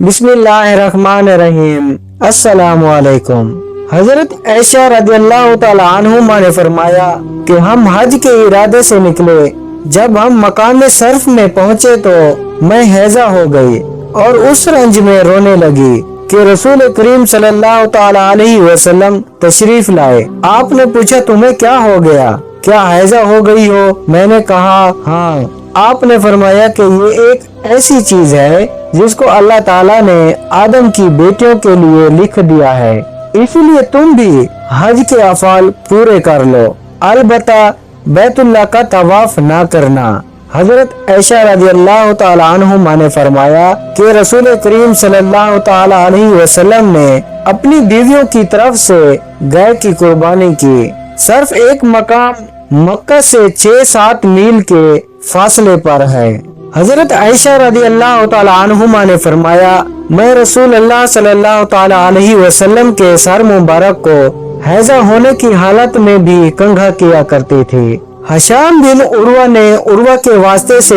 بسم اللہ الرحمن الرحیم۔ السلام علیکم۔ حضرت عائشہ رضی اللہ تعالی عنہما نے فرمایا کہ ہم حج کے ارادے سے نکلے، جب ہم مقام صرف میں پہنچے تو میں حیضہ ہو گئی اور اس رنج میں رونے لگی کہ رسول کریم صلی اللہ تعالی علیہ وسلم تشریف لائے۔ آپ نے پوچھا تمہیں کیا ہو گیا، کیا حیضہ ہو گئی ہو؟ میں نے کہا ہاں۔ آپ نے فرمایا کہ یہ ایک ایسی چیز ہے جس کو اللہ تعالیٰ نے آدم کی بیٹیوں کے لیے لکھ دیا ہے، اسی لیے تم بھی حج کے افعال پورے کر لو، البتہ بیت اللہ کا طواف نہ کرنا۔ حضرت عائشہ رضی اللہ تعالی عنہما نے فرمایا کہ رسول کریم صلی اللہ تعالی علیہ وسلم نے اپنی بیویوں کی طرف سے گائے کی قربانی کی۔ صرف ایک مقام مکہ سے 6-7 میل کے فاصلے پر ہے۔ حضرت عائشہ رضی اللہ تعالی عنہما نے فرمایا میں رسول اللہ صلی اللہ تعالی علیہ وسلم کے سر مبارک کو حیضہ ہونے کی حالت میں بھی کنگھا کیا کرتی تھی۔ ہشام بن عروہ نے عروہ کے واسطے سے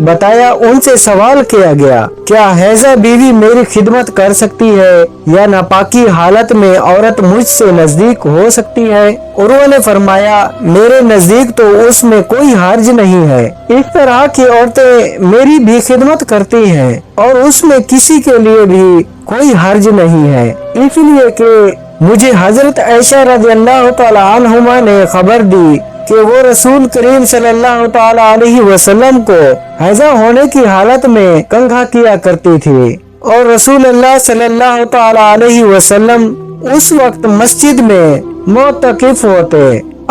بتایا، ان سے سوال کیا گیا کیا حیضہ بیوی میری خدمت کر سکتی ہے یا ناپاکی حالت میں عورت مجھ سے نزدیک ہو سکتی ہے؟ عروہ نے فرمایا میرے نزدیک تو اس میں کوئی حرج نہیں ہے، اس طرح کی عورتیں میری بھی خدمت کرتی ہیں اور اس میں کسی کے لیے بھی کوئی حرج نہیں ہے، اس لیے کہ مجھے حضرت عائشہ رضی اللہ تعالی عنہما نے خبر دی کہ وہ رسول کریم صلی اللہ تعالی علیہ وسلم کو حیضہ ہونے کی حالت میں کنگھا کیا کرتی تھی، اور رسول اللہ صلی اللہ تعالی علیہ وسلم اس وقت مسجد میں معتکف ہوتے۔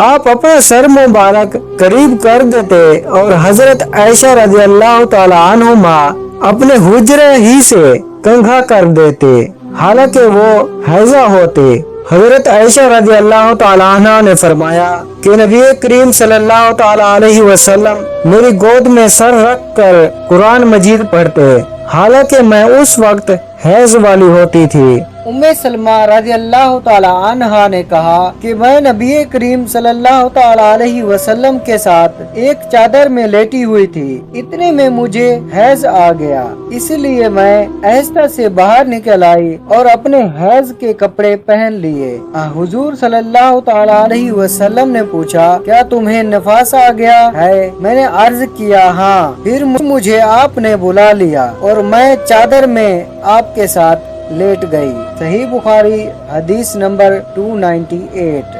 آپ اپنا سر مبارک قریب کر دیتے اور حضرت عائشہ رضی اللہ تعالی عنہما اپنے حجرے ہی سے کنگھا کر دیتے حالانکہ وہ حیضہ ہوتے۔ حضرت عائشہ رضی اللہ تعالی عنہ نے فرمایا کہ نبی کریم صلی اللہ تعالی علیہ وسلم میری گود میں سر رکھ کر قرآن مجید پڑھتے حالانکہ میں اس وقت حیض والی ہوتی تھی۔ ام سلمہ رضی اللہ تعالی عنہا نے کہا کہ میں نبی کریم صلی اللہ تعالی علیہ وسلم کے ساتھ ایک چادر میں لیٹی ہوئی تھی، اتنے میں مجھے حیض آ گیا، اس لیے میں آہستہ سے باہر نکل آئی اور اپنے حیض کے کپڑے پہن لیے۔ حضور صلی اللہ تعالی علیہ وسلم نے پوچھا کیا تمہیں نفاس آ گیا ہے؟ میں نے عرض کیا ہاں، پھر مجھے آپ نے بلا لیا اور میں چادر میں آپ کے ساتھ لیٹ گئی۔ صحیح بخاری حدیث نمبر 298۔